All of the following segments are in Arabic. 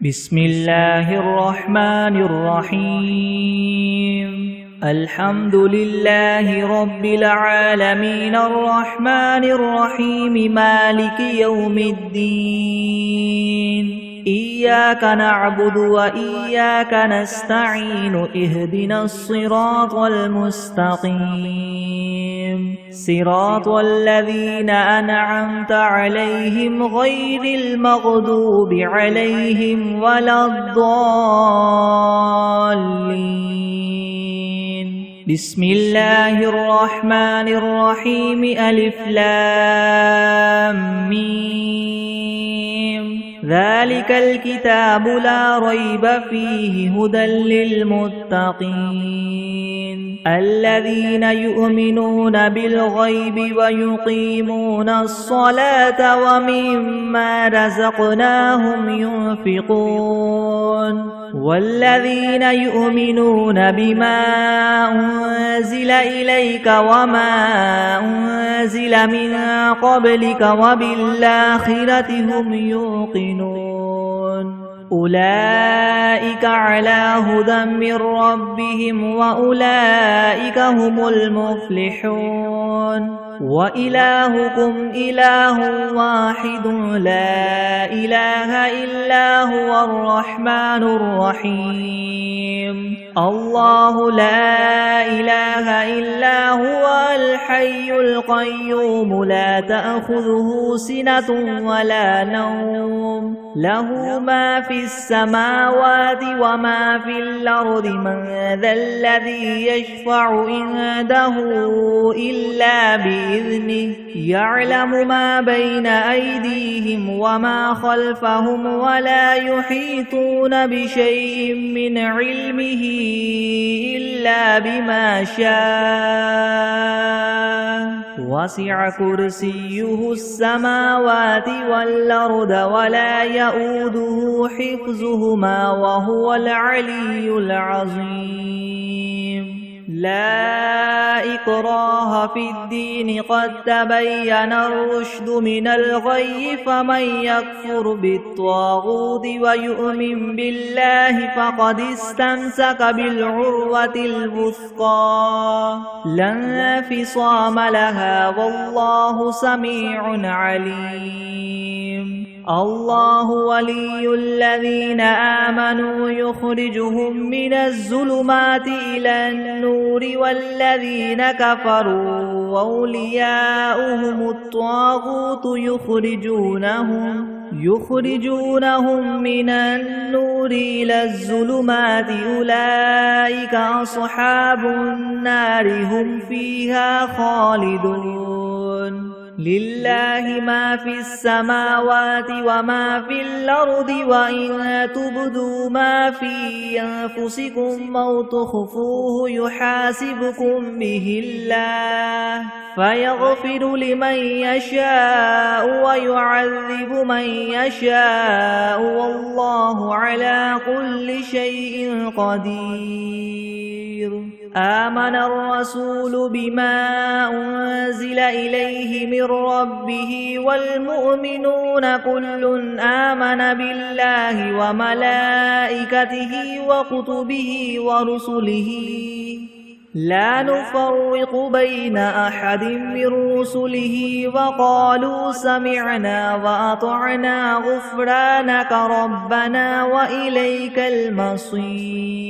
بسم الله الرحمن الرحيم الحمد لله رب العالمين الرحمن الرحيم مالك يوم الدين إياك نعبد وإياك نستعين اهدنا الصراط المستقيم صراط الذين أنعمت عليهم غير المغضوب عليهم ولا الضالين بسم الله الرحمن الرحيم ألف لام ميم ذلك الكتاب لا ريب فيه هدى للمتقين الذين يؤمنون بالغيب ويقيمون الصلاة ومما رزقناهم ينفقون والذين يؤمنون بما أنزل إليك وما أنزل من قبلك وبالآخرة هم يوقنون أولئك على هدى من ربهم وأولئك هم المفلحون وإلهكم إله واحد لا إله إلا هو الرحمن الرحيم الله لا إله إلا هو الحي القيوم لا تأخذه سنة ولا نوم له ما في السماوات وما في الأرض من ذا الذي يشفع عنده إلا بإذنه يعلم ما بين أيديهم وما خلفهم ولا يحيطون بشيء من علمه إلا بما شاء وسع كرسيه السماوات والأرض ولا يؤوده حفظهما وهو العلي العظيم لا إكراه في الدين قد تبين الرشد من الغي فمن يكفر بالطاغوت ويؤمن بالله فقد استمسك بالعروة الوثقى لا انفصام لها والله سميع عليم الله ولي الذين آمنوا يخرجهم من الظلمات إلى النور والذين كفروا أولياؤهم الطاغوت يخرجونهم من النور إلى الظلمات أولئك أصحاب النار هم فيها خالدون لله ما في السماوات وما في الأرض وإن تبدوا ما في أنفسكم أو تخفوه يحاسبكم به الله فيغفر لمن يشاء ويعذب من يشاء والله على كل شيء قدير آمن الرسول بما أنزل إليه من ربه والمؤمنون كل آمن بالله وملائكته وكتبه ورسله لا نفرق بين أحد من رسله وقالوا سمعنا وأطعنا غفرانك ربنا وإليك المصير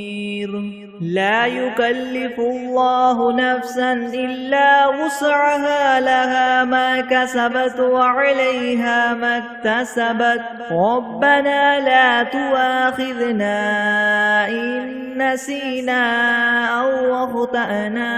لا يكلف الله نفسا إلا وسعها لها ما كسبت وعليها ما اكتسبت ربنا لا تؤاخذنا إن نسينا أو أخطأنا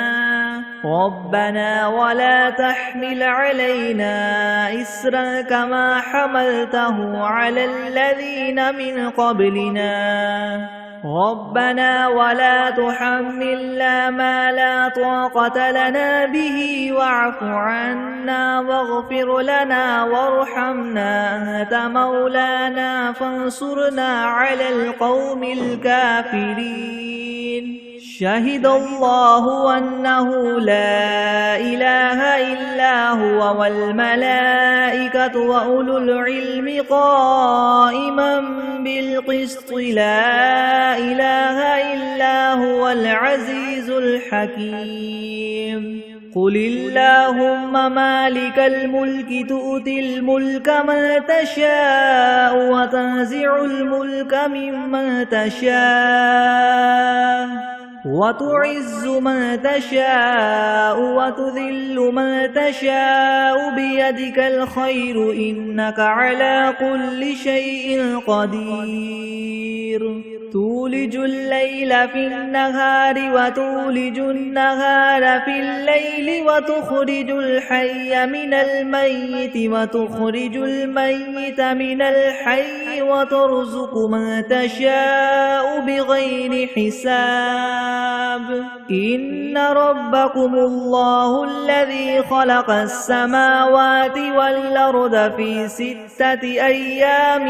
ربنا ولا تحمل علينا إسرا كما حملته على الذين من قبلنا ربنا ولا تحملنا ما لا طاقة لنا به واعف عنا واغفر لنا وارحمنا أنت مولانا فانصرنا على القوم الكافرين شهد الله أنه لا إله إلا هو والملائكة وأولو العلم قائما بالقسط لا إله إلا هو العزيز الحكيم قل اللهم مالك الملك تؤتي الملك من تشاء وتنزع الملك ممن تشاء وتعز من تشاء وتذل من تشاء بيدك الخير إنك على كل شيء قدير تولج الليل في النهار وتولج النهار في الليل وتخرج الحي من الميت وتخرج الميت من الحي وترزق من تشاء بغير حساب إن ربكم الله الذي خلق السماوات والأرض في 6 أيام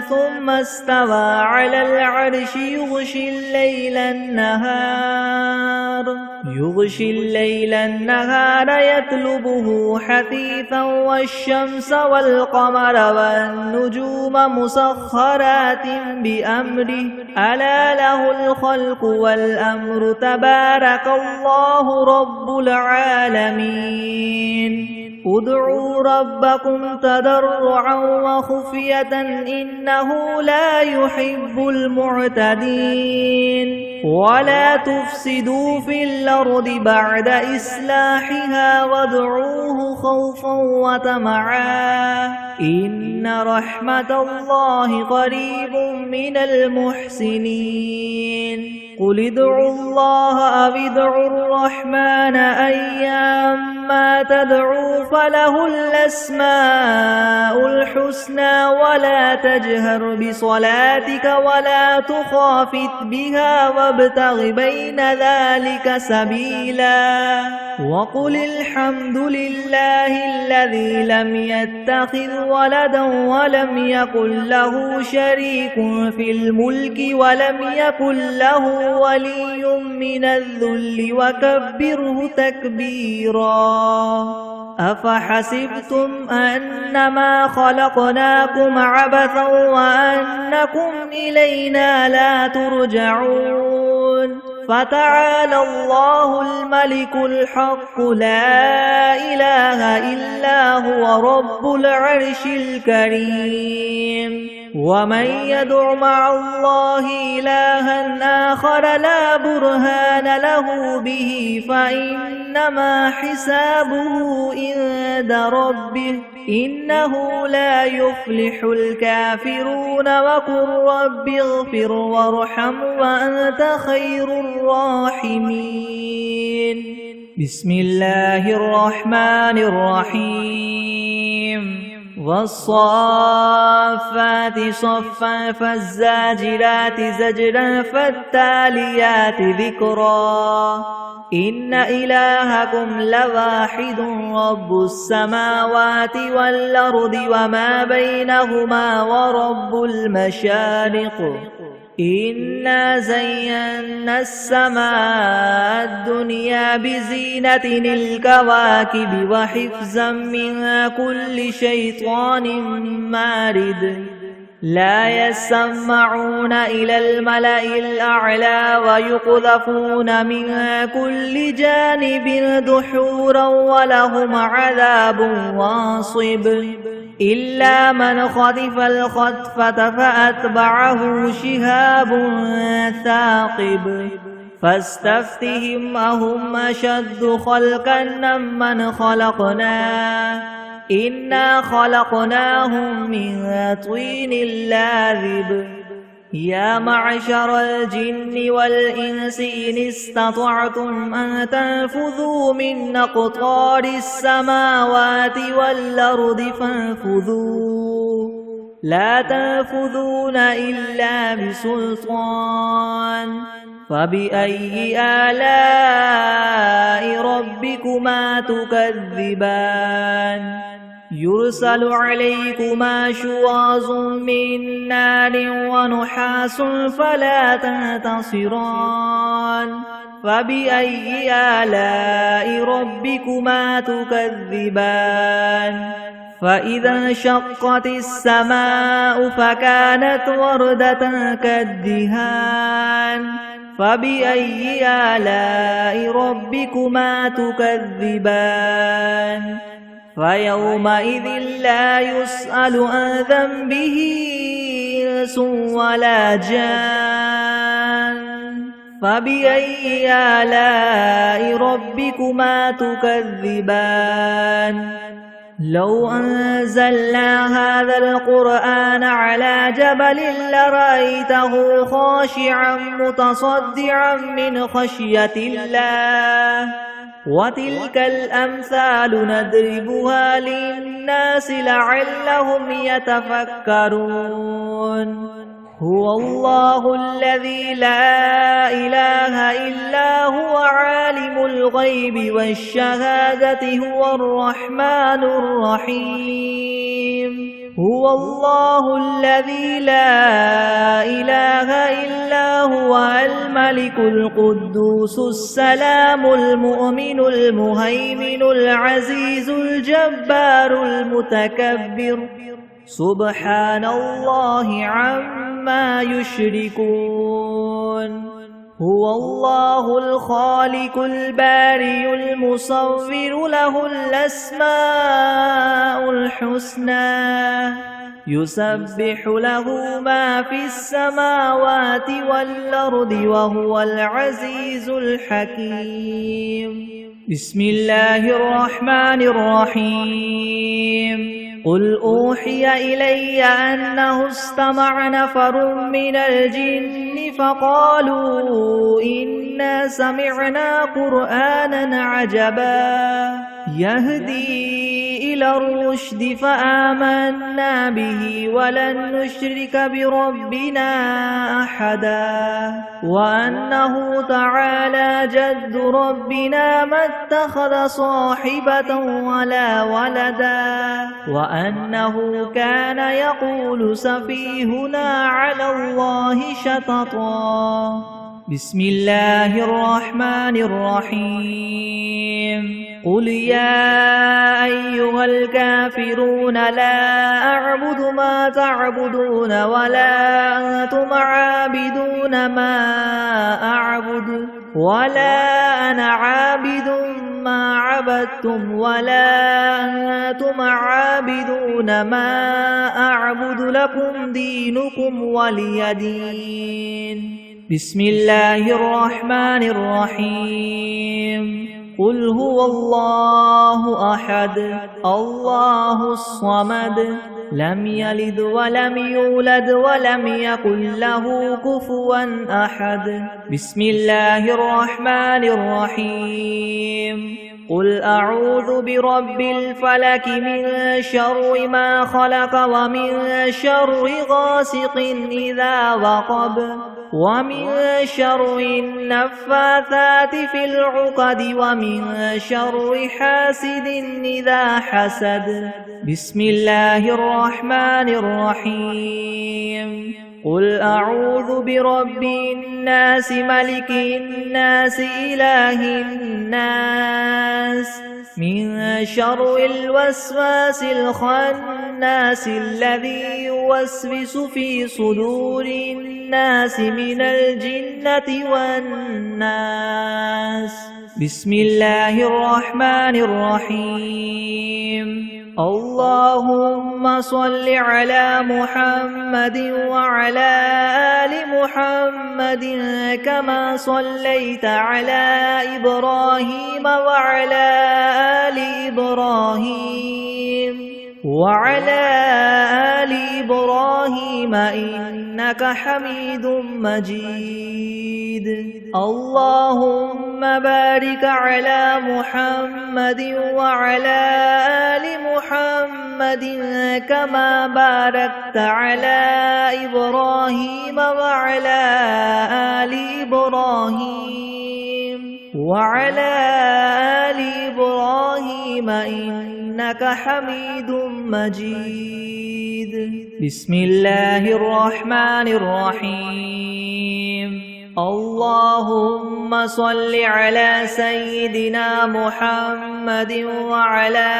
ثم استوى على العرش يغشي الليل النهار يطلبه حثيثا والشمس والقمر والنجوم مسخرات بأمره ألا له الخلق والأمر تبارك الله رب العالمين ادعوا ربكم تضرعا وخفية إنه لا يحب المعتدين ولا تفسدوا في الأرض بعد إصلاحها وادعوه خوفا وطمعا إن رحمة الله قريب من المحسنين قل ادعوا الله أو ادعوا الرحمن أيما تدعوا فله الأسماء الحسنى ولا تجهر بصلاتك ولا تخافت بها وابتغ بين ذلك سبيلا وقل الحمد لله الذي لم يتخذ ولدا ولم يكن له شريك في الملك ولم يكن له ولي من الذل وكبره تكبيرا أفحسبتم أنما خلقناكم عبثا وأنكم إلينا لا ترجعون فتعالى الله الملك الحق لا إله إلا هو رب العرش الكريم ومن يدع مع الله إلها آخر لا برهان له به فإنما حسابه عند ربه إنه لا يفلح الكافرون وقل رب اغفر وارحم وأنت خير الراحمين بسم الله الرحمن الرحيم والصافات صفا فالزاجرات زجرا فالتاليات ذكرا إن إلهكم لواحد رب السماوات والأرض وما بينهما ورب المشارق إنا زينا السماء الدنيا بزينة الكواكب وحفظا من كل شيطان مارد لا يسمعون إلى الملأ الأعلى ويقذفون من كل جانب دحورا ولهم عذاب واصب إلا من خطف الخطفة فأتبعه شهاب ثاقب فاستفتهم أهم أشد خلقا ممن خلقنا إنا خلقناهم من طين لاذب يا معشر الجن والإنس إن استطعتم أن تنفذوا من أقطار السماوات والأرض فانفذوا لا تنفذون إلا بسلطان فبأي آلاء ربكما تكذبان يرسل عليكما شواظ من نار ونحاس فلا تنتصران فبأي آلاء ربكما تكذبان فإذا انشقت السماء فكانت وردة كالدهان فبأي آلاء ربكما تكذبان فيومئذ لا يسأل عن ذنبه إنس ولا جان فبأي آلاء ربكما تكذبان لو أنزلنا هذا القرآن على جبل لرأيته خاشعا متصدعا من خشية الله وتلك الأمثال نضربها للناس لعلهم يتفكرون هو الله الذي لا إله إلا هو عالم الغيب والشهادة هو الرحمن الرحيم هو الله الذي لا إله إلا هو الملك القدوس السلام المؤمن المهيمن العزيز الجبار المتكبر سبحان الله عما يشركون هو الله الخالق البارئ المصور له الأسماء الحسنى يسبح له ما في السماوات والأرض وهو العزيز الحكيم بسم الله الرحمن الرحيم قل أوحي إلي أنه استمع نفر من الجن فقالوا إنا سمعنا قرآنا عجبا يهدي إلى الرشد فآمنا به ولن نشرك بربنا أحدا وأنه تعالى جد ربنا ما اتخذ صاحبة ولا ولدا وأنه كان يقول سفيهنا على الله شططا بسم الله الرحمن الرحيم قل يا أيها الكافرون لا أعبد ما تعبدون ولا أنتم عابدون ما أعبد ولا أنا عابد ما عبدتم ولا أنتم عابدون ما أعبد لكم دينكم ولي دين بسم الله الرحمن الرحيم قل هو الله أحد الله الصمد لم يلد ولم يولد ولم يكن له كفوا أحد بسم الله الرحمن الرحيم قل أعوذ برب الفلك من شر ما خلق ومن شر غاسق إذا وقب ومن شر النفاثات في العقد ومن شر حاسد إذا حسد بسم الله الرحمن الرحيم قل أعوذ برب الناس ملك الناس إله الناس من شر الوسواس الخناس الذي يوسوس في صدور الناس من الجنة والناس بسم الله الرحمن الرحيم اللهم صل على محمد وعلى آل محمد كما صليت على إبراهيم وعلى آل إبراهيم وعلى آل إبراهيم إنك حميد مجيد اللهم بارك على محمد وعلى آل محمد كما باركت على إبراهيم وعلى آل إبراهيم وعلى آل إبراهيم إنك إنك حميد مجيد. بسم الله الرحمن الرحيم. اللهم صل على سيدنا محمد وعلى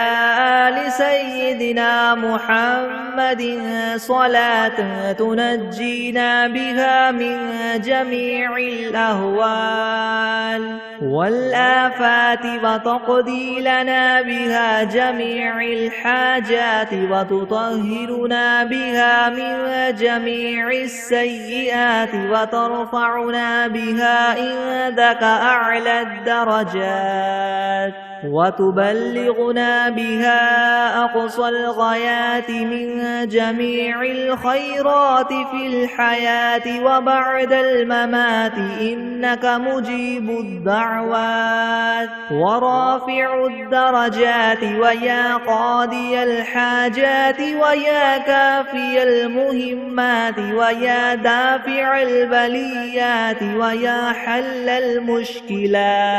آل سيدنا محمد صلاة تنجينا بها من جميع الأهوال والآفات وتقضي لنا بها جميع الحاجات وتطهرنا بها من جميع السيئات وترفعنا بها عندك أعلى الدرجات وتبلغنا بها أقصى الغايات من جميع الخيرات في الحياة وبعد الممات إنك مجيب الدعوات ورافع الدرجات ويا قاضي الحاجات ويا كافي المهمات ويا دافع البليات ويا حل المشكلات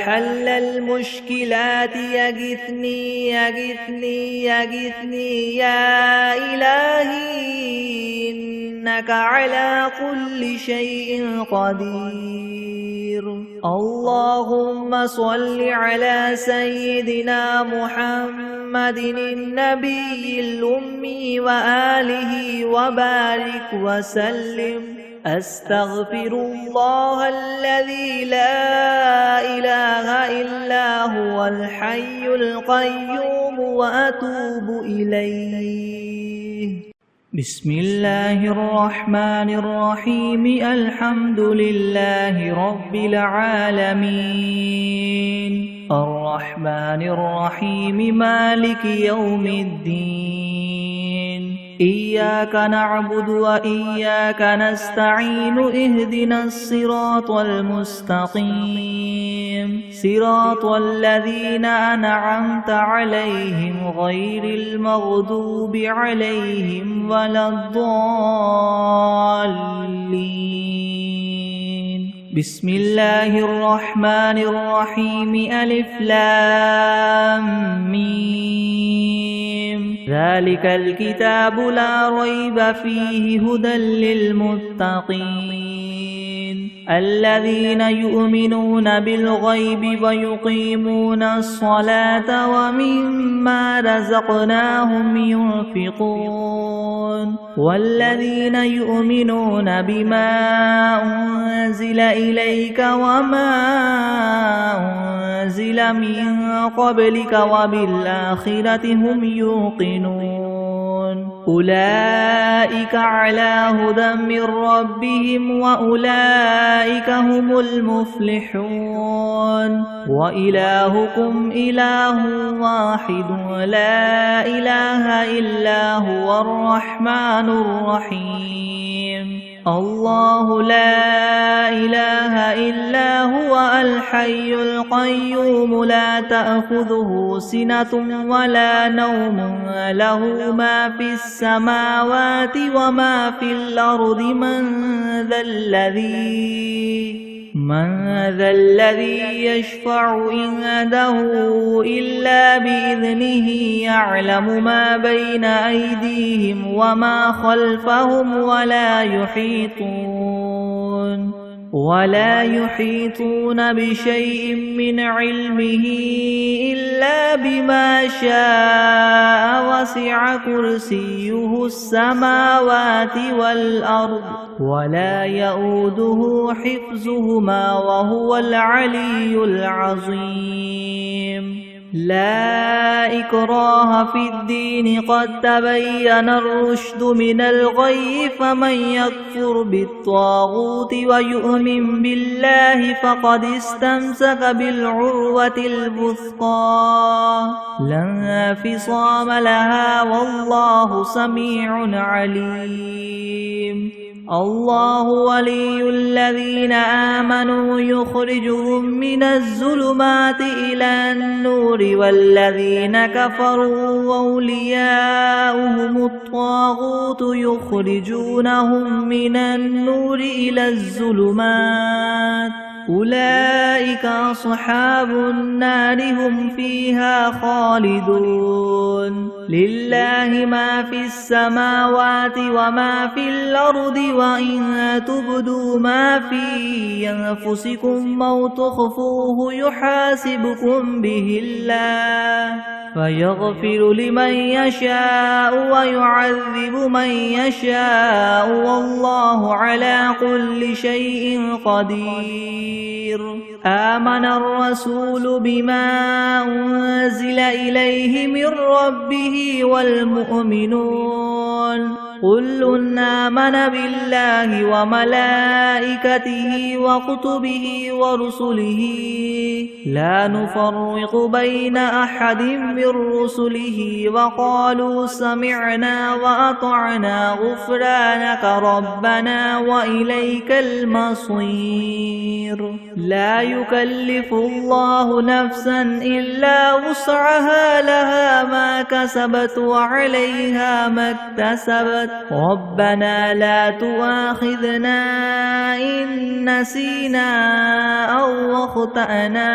حل المشكلات يغثني يغثني يغثني يا إلهي إنك على كل شيء قدير. اللهم صل على سيدنا محمد النبي الأمي وآله وبارك وسلم. أستغفر الله الذي لا إله إلا هو الحي القيوم وأتوب إليه. بسم الله الرحمن الرحيم. الحمد لله رب العالمين الرحمن الرحيم مالك يوم الدين. إياك نعبد وإياك نستعين. اهدنا الصراط المستقيم صراط الذين أنعمت عليهم غير المغضوب عليهم ولا الضالين. بسم الله الرحمن الرحيم. ألف لام ميم. ذلك الكتاب لا ريب فيه هدى للمتقين الذين يؤمنون بالغيب ويقيمون الصلاة ومما رزقناهم ينفقون والذين يؤمنون بما أنزل إليك وما أنزل من قبلك وبالآخرة هم يوقنون. أولئك على هدى من ربهم وأولئك هم المفلحون. وإلهكم إله واحد لا إله إلا هو الرحمن الرحيم. الله لا إله إلا هو الحي القيوم لا تأخذه سنة ولا نوم له ما في السماوات وما في الأرض. من ذا الذي يشفع عنده إلا بإذنه يعلم ما بين أيديهم وما خلفهم ولا يحيطون بشيء من علمه إلا بما شاء. وسع كرسيه السماوات والأرض ولا يؤوده حفظهما وهو العلي العظيم. لا إكراه في الدين قد تبين الرشد من الغي. فمن يكفر بالطاغوت ويؤمن بالله فقد استمسك بالعروة الوثقى لا انفصام لها والله سميع عليم. الله ولي الذين آمنوا يخرجهم من الظلمات إلى النور والذين كفروا أولياؤهم الطاغوت يخرجونهم من النور إلى الظلمات أولئك أصحاب النار هم فيها خالدون لله ما في السماوات وما في الأرض وإن تبدوا ما في أنفسكم أو تخفوه يحاسبكم به الله فيغفر لمن يشاء ويعذب من يشاء والله على كل شيء قدير آمن الرسول بما أنزل إليه من ربه والمؤمنون كل آمن بالله وملائكته وكتبه ورسله لا نفرق بين أحد من رسله وقالوا سمعنا وأطعنا غفرانك ربنا وإليك المصير لا يكلف الله نفسا إلا وسعها لها ما كسبت وعليها ما اكتسبت ربنا لا تؤاخذنا إن نسينا أو أخطأنا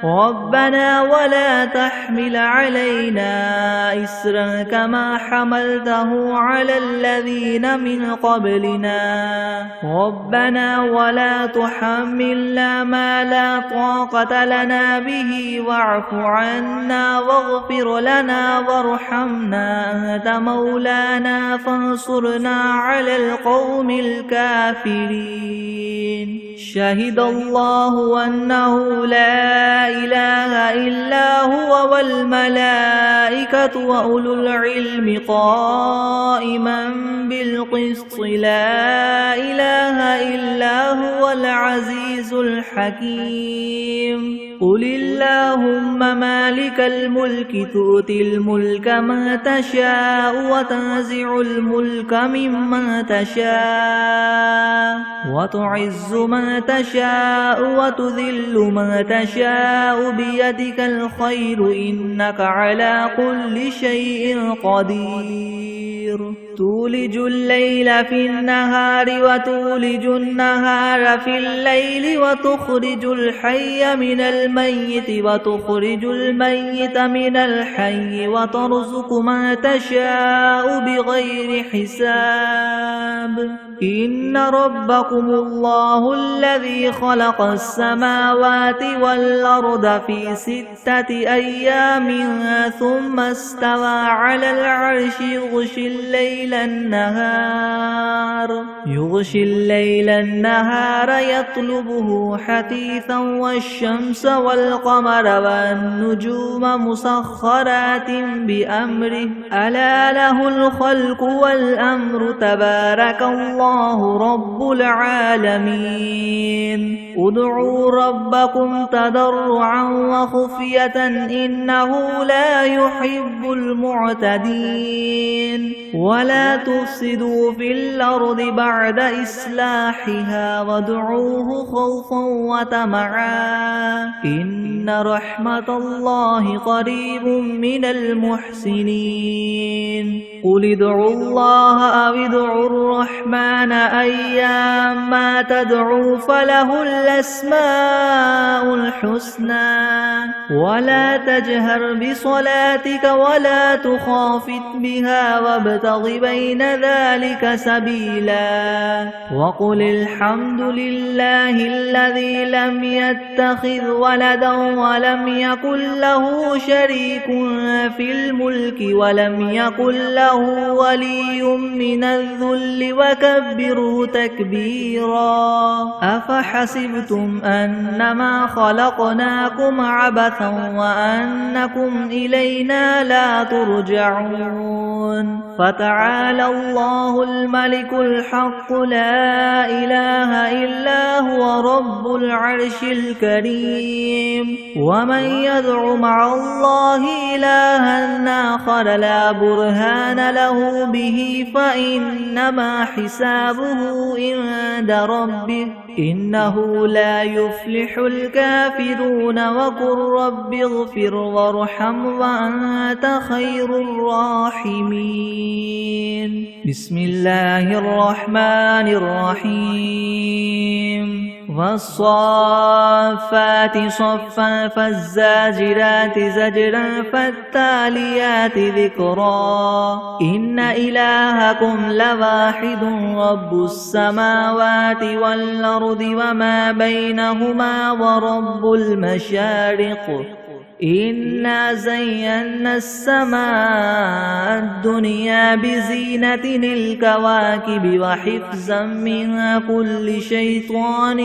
ربنا ولا تحمل علينا إسرا كما حملته على الذين من قبلنا ربنا ولا تحملنا ما لا طاقة لنا به واعف عنا واغفر لنا وارحمنا أنت مولانا فانصرنا على القوم الكافرين شهد الله أنه لا إله إلا هو والملائكة وأولو العلم قائما بالقسط لا إله إلا هو العزيز الحكيم قل اللهم مالك الملك تؤتي الملك من تشاء وتنزع الملك ممن تشاء وتعز من تشاء وتذل من تشاء بيدك الخير إنك على كل شيء قدير تولج الليل في النهار وتولج النهار في الليل وتخرج الحي من الميت وتخرج الميت من الحي وترزق من تشاء بغير حساب إن ربكم الله الذي خلق السماوات والأرض في 6 أيام ثم استوى على العرش يغشي الليل النهار يطلبه حثيثا والشمس والقمر والنجوم مسخرات بأمره ألا له الخلق والأمر تبارك الله رب العالمين ادعوا ربكم تضرعا وخفية إنه لا يحب المعتدين ولا تفسدوا في الأرض بعد إصلاحها وادعوه خوفا وطمعا إن رحمة الله قريب من المحسنين قل ادعوا الله أو ادعوا الرحمن أيام ما تدعوا فله الأسماء الحسنى ولا تجهر بصلاتك ولا تخافت بها وابتغ بين ذلك سبيلا وقل الحمد لله الذي لم يتخذ ولدا ولم يكن له شريك في الملك ولم يكن له ولي من الذل وكبره تكبيرا أفحسبتم أنما خلقناكم عبثا وأنكم إلينا لا ترجعون فتعالى الله الملك الحق لا إله إلا هو رب العرش الكريم ومن يدع مع الله إلها آخر لا برهان له به فإنما حسابه عند ربه إنه لا يفلح الكافرون وقل رب اغفر وارحم وأنت خير الراحمين بسم الله الرحمن الرحيم والصافات صفا فالزاجرات زجرا فالتاليات ذكرا إن إلهكم لواحد رب السماوات والأرض وما بينهما ورب المشارق إنا زينا السماء الدنيا بزينة الكواكب وحفظا من كل شيطان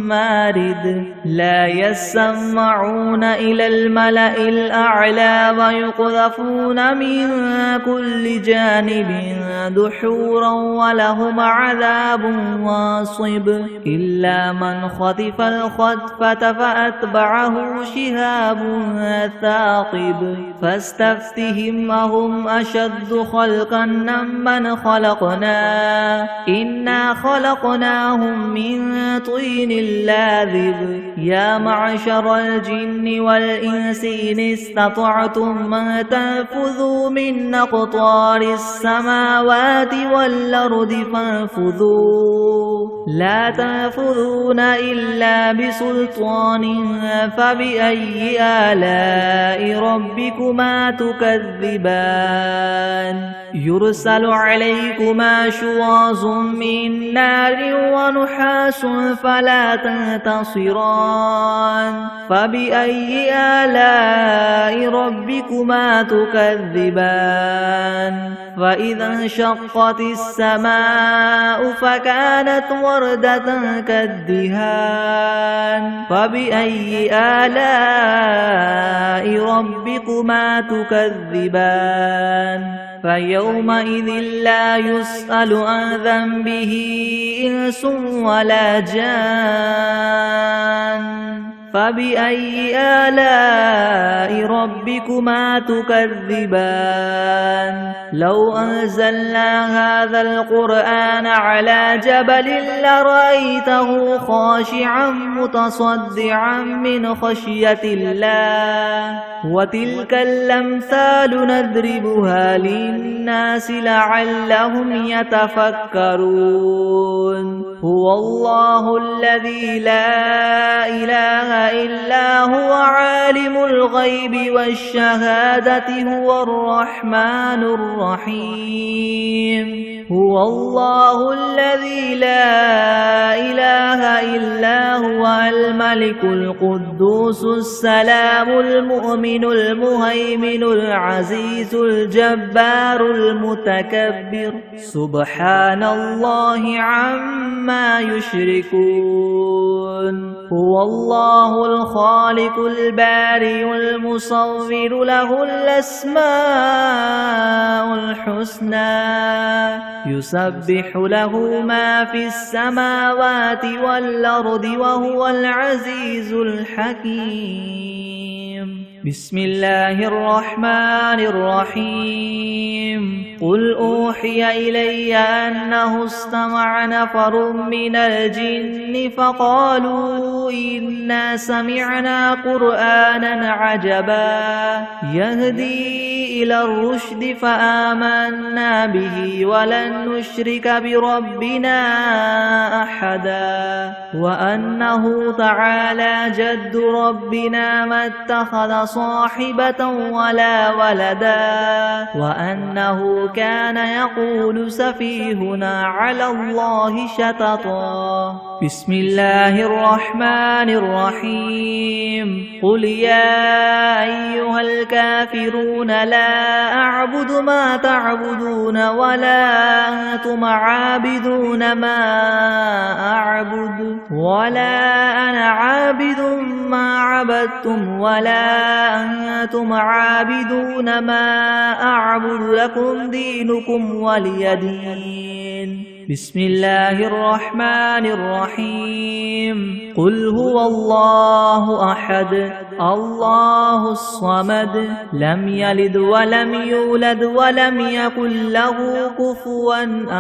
مارد لا يسمعون إلى الملأ الأعلى ويقذفون من كل جانب دحورا ولهم عذاب واصب إلا من خطف الخطفة فأتبعه شهاب ثاقب فاستفتهم أهم أشد خلقا ممن خلقنا إنا خلقناهم من طين لاذب يا معشر الجن والإنس إن استطعتم أن تنفذوا من أقطار السماوات والأرض فانفذوا لا تنفذون إلا بسلطان فبأي آلاء ربكما تكذبان يرسل عليكما شواظ من نار ونحاس فلا تنتصران فبأي آلاء ربكما تكذبان فإذا انشقت السماء فكانت وردة كالدهان فبأي آلاء ربكما تكذبان فيومئذ لا يسأل عن ذنبه إنس ولا جان فبأي آلاء ربكما تكذبان لو أنزلنا هذا القرآن على جبل لرأيته خاشعا متصدعا من خشية الله وتلك الأمثال نضربها للناس لعلهم يتفكرون هو الله الذي لا إله إلا هو عالم الغيب والشهادة هو الرحمن الرحيم هو الله الذي لا إله إلا هو الملك القدوس السلام المؤمن المهيمن العزيز الجبار المتكبر سبحان الله عما يشركون هو الله الخالق البارئ المصور له الأسماء الحسنى يسبح له ما في السماوات والأرض وهو العزيز الحكيم بسم الله الرحمن الرحيم قل أوحي إلي أنه استمع نفر من الجن فقالوا إنا سمعنا قرآنا عجبا يهدي إلى الرشد فآمنا به ولن نشرك بربنا أحدا وأنه تعالى جد ربنا ما اتخذ صاحبة ولا ولدا وأنه كان يقول سفيهنا على الله شططا بسم الله الرحمن الرحيم قل يا أيها الكافرون لا أعبد ما تعبدون ولا أنتم عابدون ما أعبد ولا أنا عابد ما عبدتم ولا أنتم عابدون ما أعبد لكم دينكم ولي دين بسم الله الرحمن الرحيم قل هو الله أحد الله الصمد لم يلد ولم يولد ولم يكن له كفوا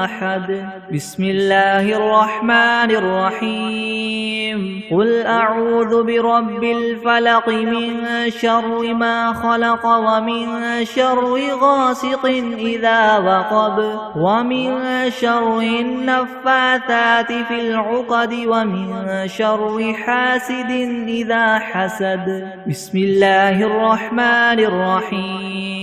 أحد بسم الله الرحمن الرحيم قل أعوذ برب الفلق من شر ما خلق ومن شر غاسق إذا وقب ومن شر النفاثات في العقد ومن شر حاسد إذا حسد بسم الله الرحمن الرحيم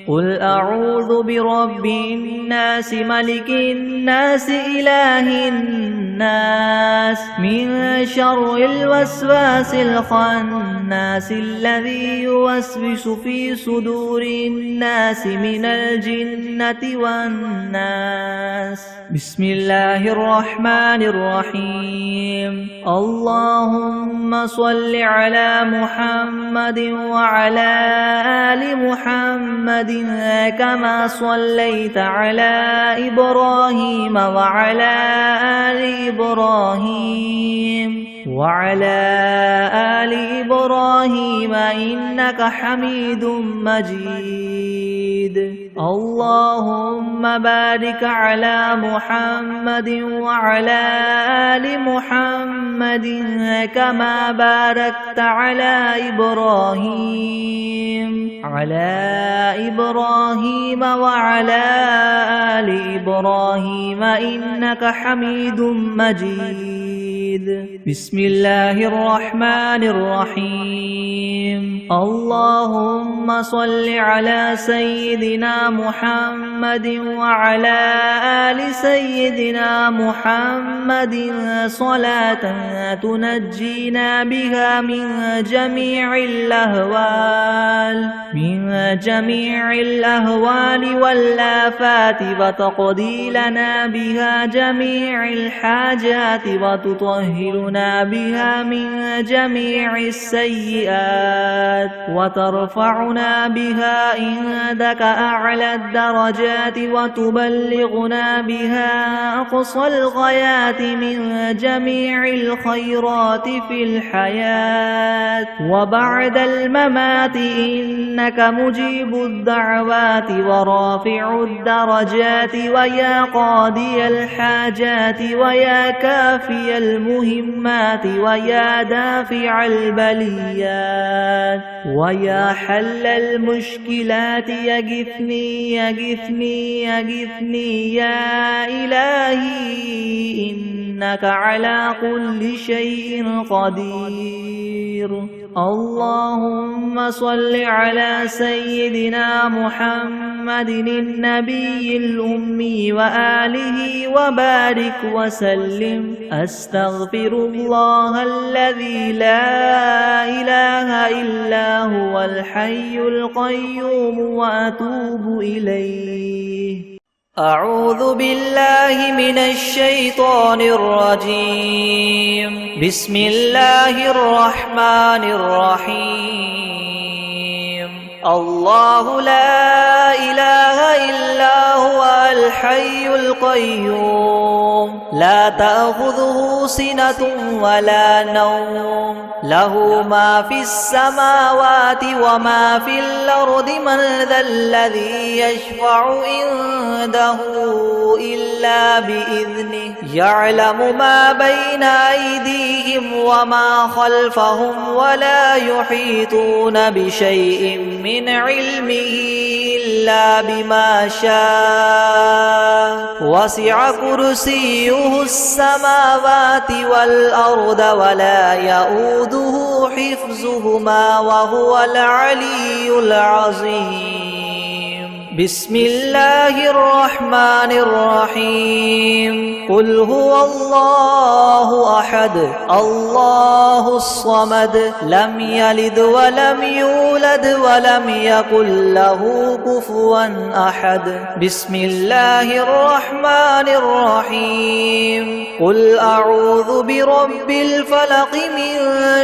قل أعوذ برب الناس ملك الناس إله الناس من شر الوسواس الخناس الذي يوسوس في صدور الناس من الجنة والناس بسم الله الرحمن الرحيم اللهم صل على محمد وعلى آل محمد كما صليت على إبراهيم وعلى آل إبراهيم وعلى آل إبراهيم إنك حميد مجيد اللهم بارك على محمد وعلى آل محمد كما باركت على إبراهيم وعلى آل إبراهيم إنك حميد مجيد بسم الله الرحمن الرحيم اللهم صل على سيدنا محمد وعلى آل سيدنا محمد صلاة تنجينا بها من جميع الأهوال والآفات وتقضي لنا بها جميع الحاجات وتطهرنا بها من جميع السيئات وترفعنا بها عندك أعلى الدرجات وتبلغنا بها أقصى الغايات من جميع الخيرات في الحياة وبعد الممات إنك مجيب الدعوات ورافع الدرجات ويا قاضي الحاجات ويا كافي المهمات ويا دافع البليات ويا حل المشكلات يغثني يا إلهي إنك على كل شيء قدير اللهم صل على سيدنا محمد النبي الأمي وآله وبارك وسلم أستغفر الله الذي لا إله إلا هو الحي القيوم وأتوب إليه أعوذ بالله من الشيطان الرجيم بسم الله الرحمن الرحيم الله لا إله إلا هو الحي القيوم لا تأخذه سنة ولا نوم له ما في السماوات وما في الأرض من ذا الذي يشفع عنده إلا بإذنه يعلم ما بين أيديهم وما خلفهم ولا يحيطون بشيء من علمه إلا بما شاء وسع كرسيه السماوات والأرض ولا يؤوده حفظهما وهو العلي العظيم بسم الله الرحمن الرحيم قل هو الله أحد الله الصمد لم يلد ولم يولد ولم يكن له كفوا أحد بسم الله الرحمن الرحيم قل أعوذ برب الفلق من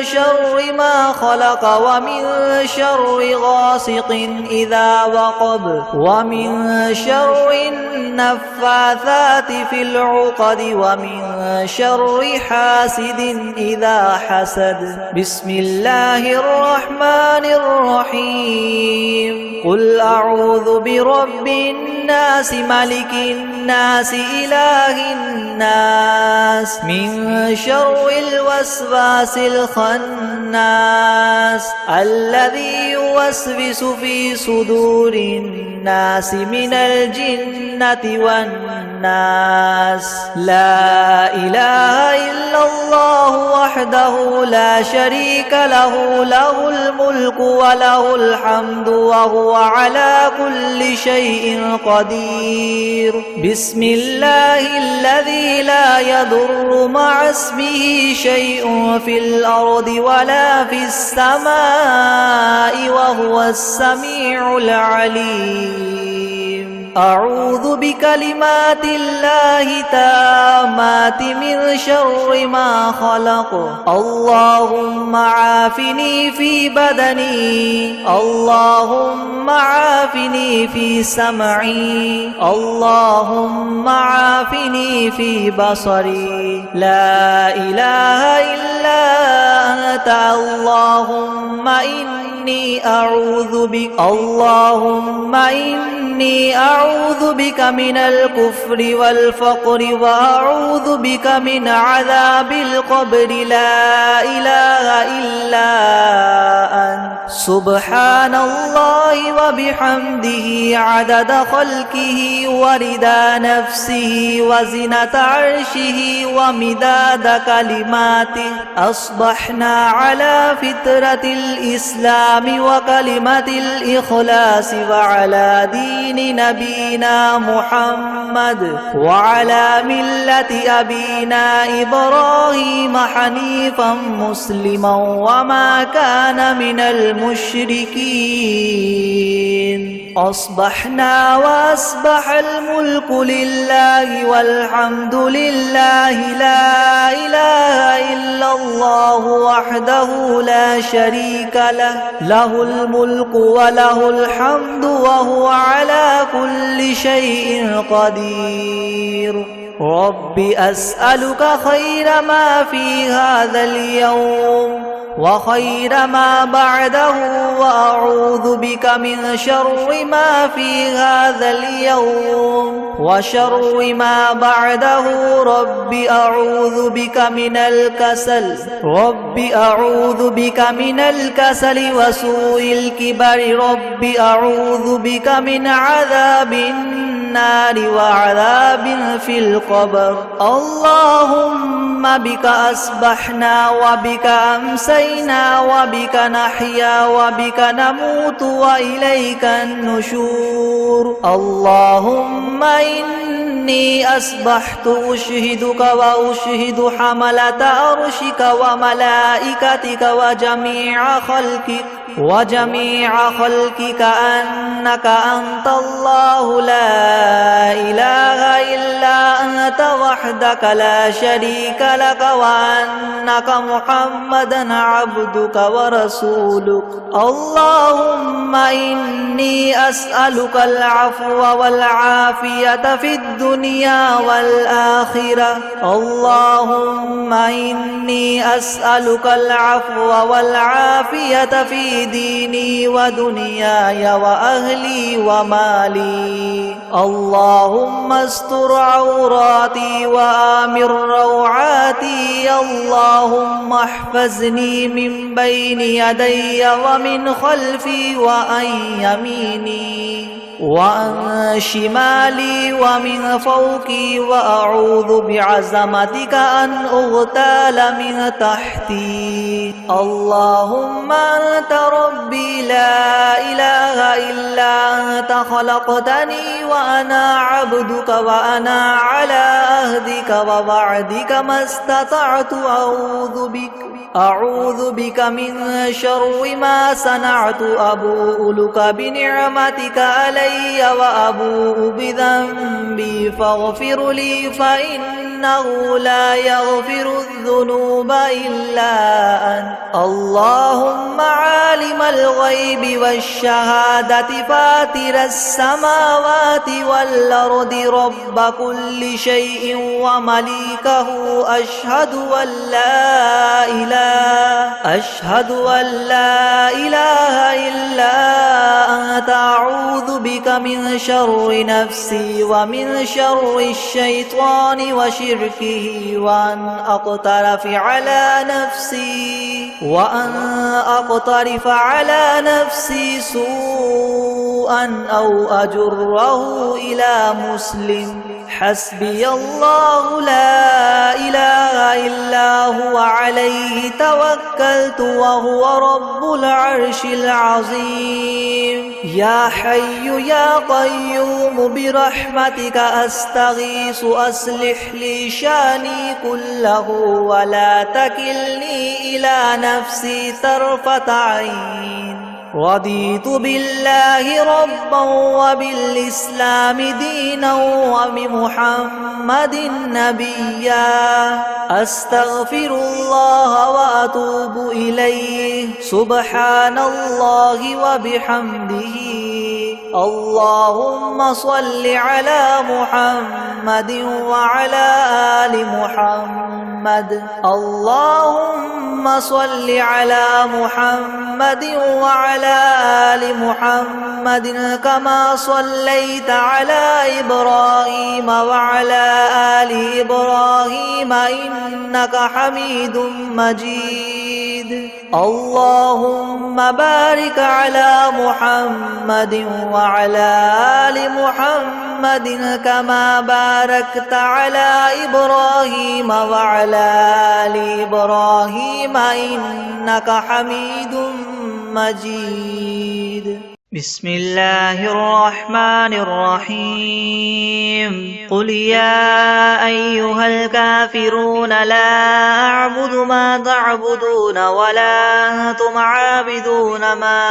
شر ما خلق ومن شر غاسق إذا وقب ومن شر النفاثات في العقد ومن شر حاسد إذا حسد. بسم الله الرحمن الرحيم. قل أعوذ برب الناس ملك الناس إله الناس من شر الوسواس الخناس الذي يوسوس في صدور الناس من الجنة والناس. لا إله إلا الله وحده لا شريك له، له الملك وله الحمد وهو على كل شيء قدير. بسم الله الذي لا يضر مع اسمه شيء في الأرض ولا في السماء وهو السميع العليم. أعوذ بكلمات الله تامات من شر ما خلق. اللهم عافني في بدني، اللهم عافني في سمعي، اللهم عافني في بصري. لا إله إلا أنت اللهم إني أعوذ بك، اللهم إني أعوذ بك من الكفر والفقر وأعوذ بك من عذاب القبر. لا إله إلا أنت سبحان الله وبحمده عدد خلقه ورضا نفسه وزنة عرشه ومداد كلماته. أصبحنا على فطرة الإسلام وكلمة الإخلاص وعلى دين نبينا محمد وعلى ملة أبينا إبراهيم حنيفا مسلما وما كان من المشركين. أصبحنا وأصبح الملك لله والحمد لله. لا إله إلا الله وحده لا شريك له، له الملك وله الحمد وهو على كل شيء قدير. رب أسألك خير ما في هذا اليوم وخير ما بعده، وأعوذ بك من شر ما في هذا اليوم وشر ما بعده. رب أعوذ بك من الكسل، رب أعوذ بك من الكسل وسوء الكبر. رب أعوذ بك من عذاب النار وعذاب في القبر. اللهم بك أصبحنا وبك أمسينا وبك نحيا وبك نموت وإليك النشور. اللهم إني أصبحت أشهدك وأشهد حملة عرشك وملائكتك وجميع خلقك أنك أنت الله لا إله إلا أنت وحدك لا شريك لك، وأنك محمدا عبدك ورسولك. اللهم إني أسألك العفو والعافية في الدنيا والآخرة. اللهم إني أسألك العفو والعافية في ديني ودنياي وأهلي ومالي. اللهم استر عوراتي وآمن روعاتي. اللهم احفظني من بين يدي ومن خلفي وعن يميني وعن شمالي ومن فوقي، وأعوذ بعظمتك أن أغتال من تحتي. اللهم أنت ربي لا إله إلا أنت خلقتني وأنا عبدك وأنا على عهدك ووعدك ما استطعت. أعوذ بك من شر ما صنعت. أبوء لك بنعمتك علي وأبوء بذنبي فاغفر لي فإنك إنه لا يغفر الذنوب إلا أنت اللهم عالم الغيب والشهادة فاتر السماوات والأرض رب كل شيء ومليكه أشهد أن لا إله إلا أنت أعوذ بك من شر نفسي ومن شر الشيطان وشركه وأن أقترف على نفسي سوءا أو أجره إلى مسلم حسبي الله لا إله إلا هو عليه توكلت وهو رب العرش العظيم يا حي يا قيوم برحمتك أستغيث أصلح لي شاني كله ولا تكلني إلى نفسي طرفة عين رضيت بالله ربا وبالإسلام دينا وبمحمد نبيا أستغفر الله وأتوب إليه سبحان الله وبحمده اللهم صل على محمد وعلى آل محمد اللهم صل على محمد وعلى آل محمد كما صليت على إبراهيم وعلى آل إبراهيم إنك حميد مجيد اللهم بارك على محمد وعلى آل محمد كما باركت على إبراهيم وعلى آل إبراهيم إنك حميد مجيد بسم الله الرحمن الرحيم قل يا أيها الكافرون لا أعبد ما تعبدون ولا أنتم عابدون ما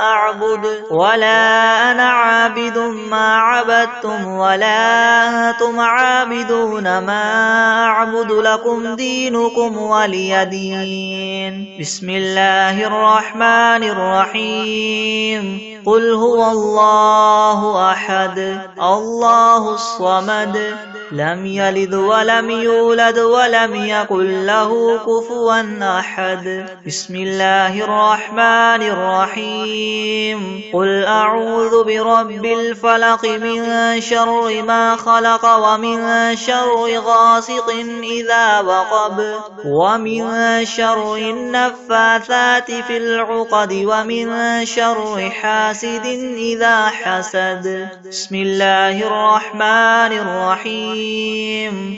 أعبد ولا أنا عابد ما عبدتم ولا أنتم عابدون ما أعبد لكم دينكم ولي دين بسم الله الرحمن الرحيم قل هو الله أحد الله الصمد لم يلد ولم يولد ولم يكن له كفوا أحد بسم الله الرحمن الرحيم قل أعوذ برب الفلق من شر ما خلق ومن شر غاسق إذا وقب ومن شر النفاثات في العقد ومن شر حاسد إذا حسد بسم الله الرحمن الرحيم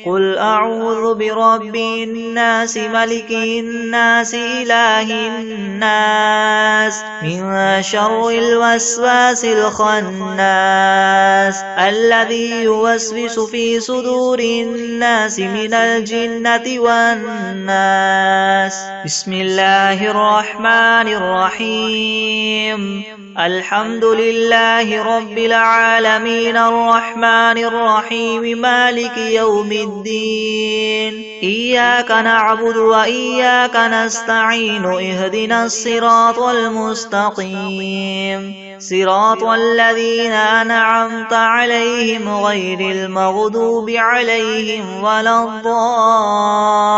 قل أعوذ برب الناس ملك الناس إله الناس من شر الوسواس الخناس الذي يوسوس في صدور الناس من الجنة والناس بسم الله الرحمن الرحيم الحمد لله رب العالمين الرحمن الرحيم مالك يوم الدين إياك نعبد وإياك نستعين اهدنا الصراط المستقيم صراط الذين أنعمت عليهم غير المغضوب عليهم ولا الضالين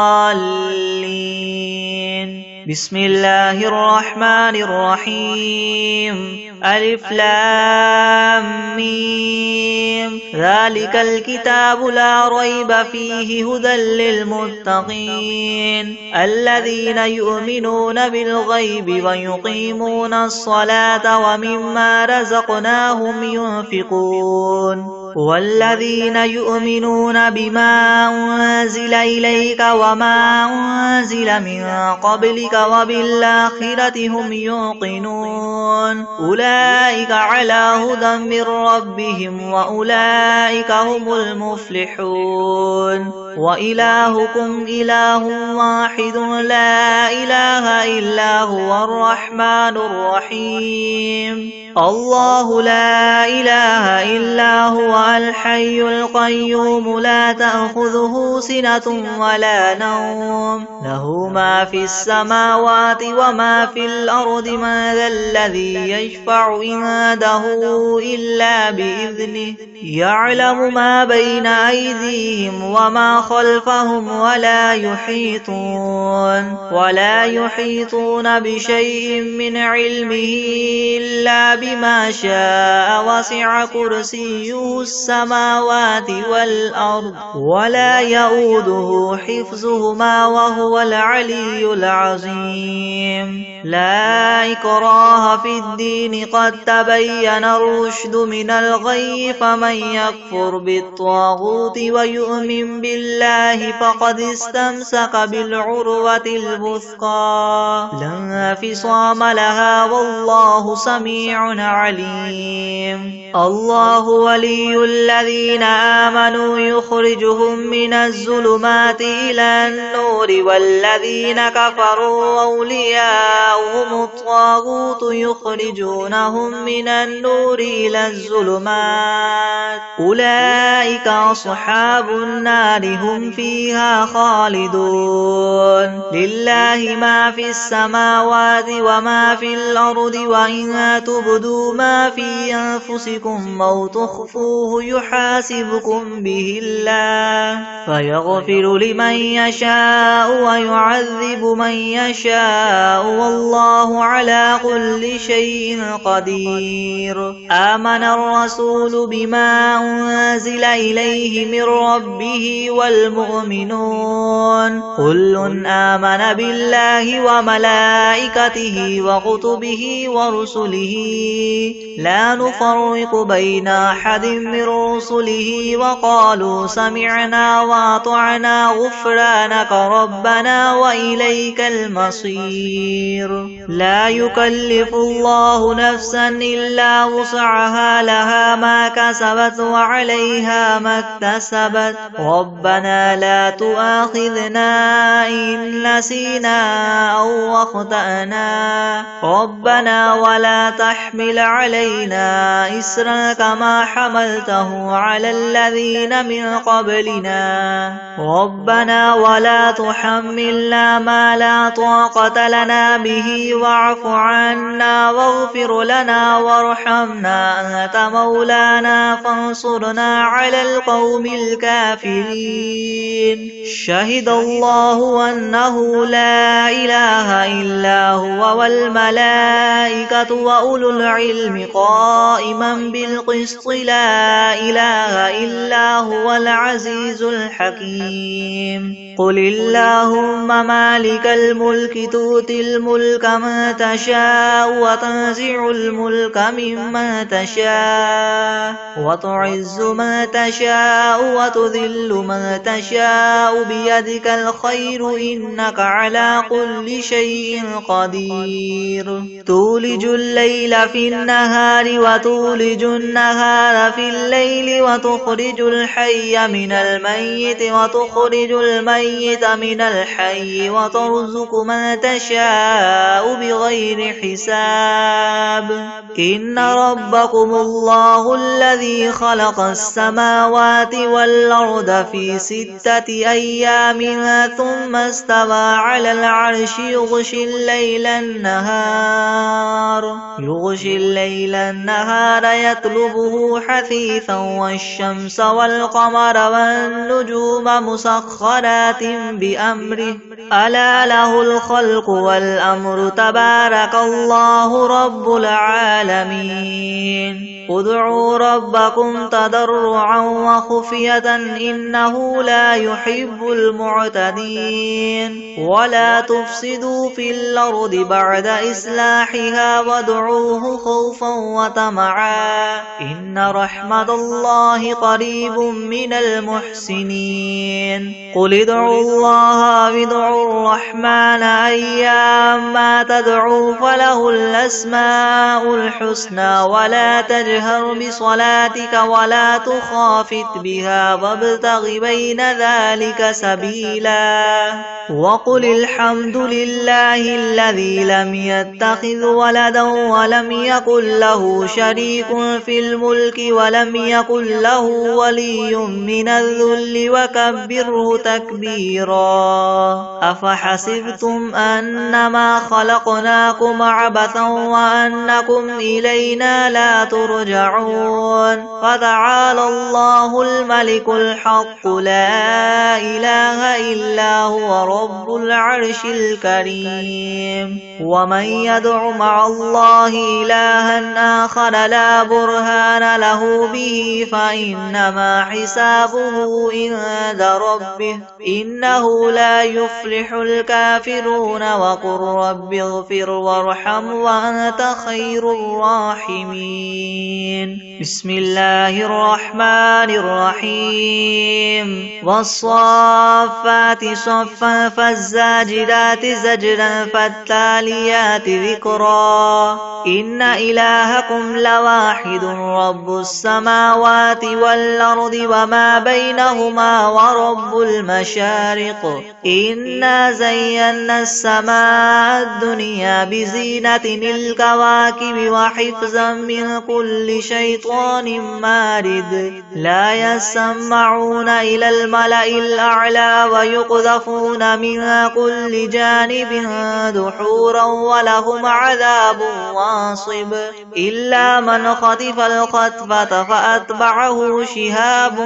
بسم الله الرحمن الرحيم ألف لام ميم ذلك الكتاب لا ريب فيه هدى للمتقين الذين يؤمنون بالغيب ويقيمون الصلاة ومما رزقناهم ينفقون والذين يؤمنون بما أنزل إليك وما أنزل من قبلك وبالآخرة هم يوقنون أولئك على هدى من ربهم وأولئك هم المفلحون وإلهكم إله واحد لا إله إلا هو الرحمن الرحيم الله لا إله إلا هو الحي القيوم لا تأخذه سنة ولا نوم له ما في السماوات وما في الأرض من ذا الذي يشفع عنده إلا بإذنه يعلم ما بين أيديهم وما خلفهم ولا يحيطون بشيء من علمه إلا بما شاء وسع كرسيه السماوات والأرض ولا يؤوده حفظهما وهو العلي العظيم لا إكراه في الدين قد تبين الرشد من الغي فمن يكفر بالطاغوت ويؤمن بالله فقد استمسك بالعروة الوثقى لا انفصام لها والله سميع عليم الله ولي الذين آمنوا يخرجهم من الظلمات إلى النور والذين كفروا أولياؤهم الطاغوت يخرجونهم من النور إلى الظلمات أولئك أصحاب النار هم فيها خالدون لله ما في السماوات وما في الأرض وإن تبدوا ما في أنفسكم أو تخفوه يحاسبكم به الله فيغفر لمن يشاء ويعذب من يشاء والله على كل شيء قدير آمن الرسول بما أنزل إليه من ربه والمؤمنون كل آمن بالله وملائكته وكتبه ورسله لا نفرق بين أحد من رسله وقالوا سمعنا وأطعنا غفرانك ربنا وإليك المصير لا يكلف الله نفسا إلا وسعها لها ما كسبت وعليها ما اكتسبت ربنا لا تؤاخذنا إن نسينا أو أخطأنا ربنا ولا تحمل علينا إسرا كما حملته على الذين من قبلنا ربنا ولا تحملنا ما لا طاقة لنا به واعف عنا واغفر لنا وارحمنا أنت مولانا فانصرنا على القوم الكافرين شهد الله أنه لا إله إلا هو والملائكة وأولو العلم قائما بالقسط لا إله إلا هو العزيز الحكيم قل اللهم مالك الملك تؤتي الملك من تشاء وتنزع الملك ممن تشاء وتعز من تشاء وتذل من تشاء بيدك الخير إنك على كل شيء قدير تولج الليل في النهار وتولج النهار في الليل وتخرج الحي من الميت وتخرج الميت من الحي وترزق من تشاء بغير حساب إن ربكم الله الذي خلق السماوات والأرض في 6 أيام ثم استوى على العرش يغشي الليل النهار يطلبه حثيثا والشمس والقمر والنجوم مسخرات بأمره ألا له الخلق والأمر تبارك الله رب العالمين ادعوا ربكم تضرعا وخفية إنه لا يحب المعتدين ولا تفسدوا في الأرض بعد إصلاحها وادعوه خوفا وطمعا إن رحمة الله قريب من المحسنين قل ادعوا الله وادعوا الرحمن أيما تدعوا فله الأسماء الحسنى ولا تجهر بصلاتك ولا تخافت بها وابتغ بين ذلك ذلك سبيلا وقل الحمد لله الذي لم يتخذ ولدا ولم يكن له شريك في الملك ولم يكن له ولي من الذل وكبره تكبيرا أفحسبتم أنما خلقناكم عبثا وأنكم إلينا لا ترجعون فتعالى الله الملك الحق لا إله إلا هو رب العرش الكريم ومن يدع مع الله إلها آخر لا برهان له به فإنما حسابه عند ربه إنه لا يفلح الكافرون وقل رب اغفر وارحم وأنت خير الراحمين بسم الله الرحمن الرحيم والصافات صفا فالزاجرات زجرا فالتاليات ذكرا إن إلهكم لواحد رب السماوات والأرض وما بينهما ورب المشارق إنا زينا السماء الدنيا بزينة الكواكب وحفظا من كل شيطان مارد لا يسمعون إلى الملأ الأعلى ويقذفون من كل جانب دحورا ولهم عذاب واصب إلا من خطف الخطفة فأتبعه شهاب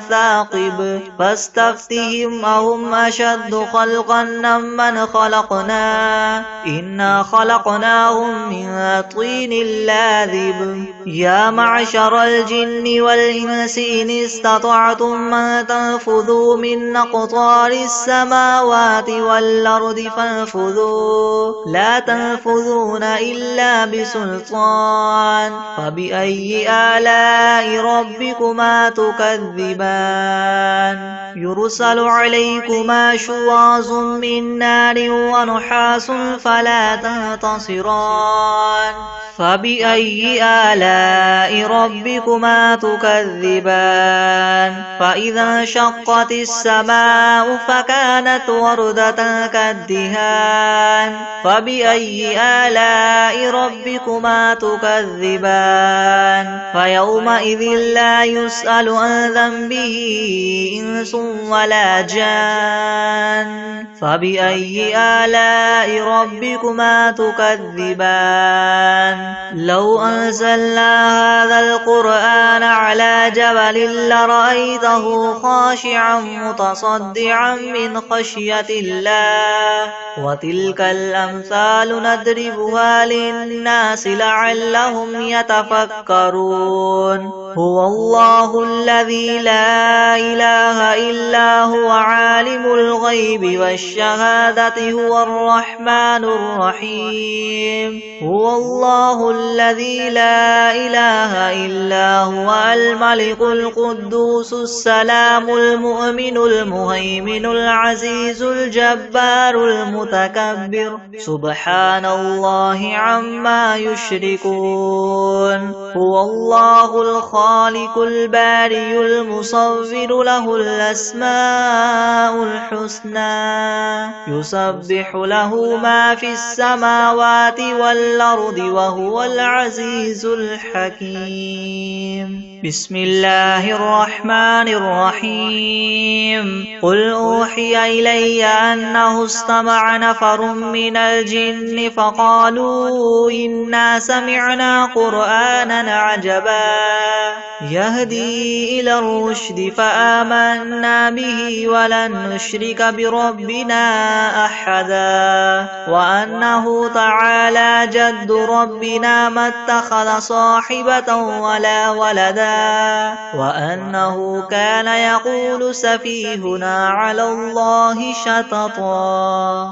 ثاقب فاستفتهم أهم أشد خلقا من خلقنا إنا خلقناهم من طين لاذب يا معشر الجن والإنس إن استطعتم أن تنفذوا من أقطار السماوات والأرض فانفذوا لا تنفذون إلا بسلطان فبأي آلاء ربكما تكذبان يرسل عليكما شواظ من نار ونحاس فلا تنتصران فبأي آلاء ربكما تكذبان فإذا انشقت السماء فكانت وردة كالدهان فبأي آلاء ربكما تكذبان فيومئذ لا يسأل عن ذنبه إنس ولا جان فبأي آلاء ربكما تكذبان لو أنزلنا هذا القرآن على جبل لرأيته خاشعا متصدعا من خشية الله وتلك الأمثال نضربها للناس لعلهم يتفكرون هو الله الذي لا إله إلا هو عالم الغيب والشهادة هو الرحمن الرحيم هو الله الذي لا إله إلا هو الملك القدوس السلام المؤمن المهيمن العزيز الجبار المتكبر سبحان الله عما يشركون هو الله الخالق البارئ المصور له الأسماء الحسنى يسبح له ما في السماوات والأرض وهو العزيز الحكيم بسم الله الرحمن الرحيم قل أوحي إلي أنه استمع نفر من الجن فقالوا إنا سمعنا قرآنا عجبا يهدي إلى الرشد فآمنا به ولن نشرك بربنا أحدا وأنه تعالى جد ربنا ما اتخذ صاحبة ولا ولدا وأنه كان يقول سفيهنا على الله شططا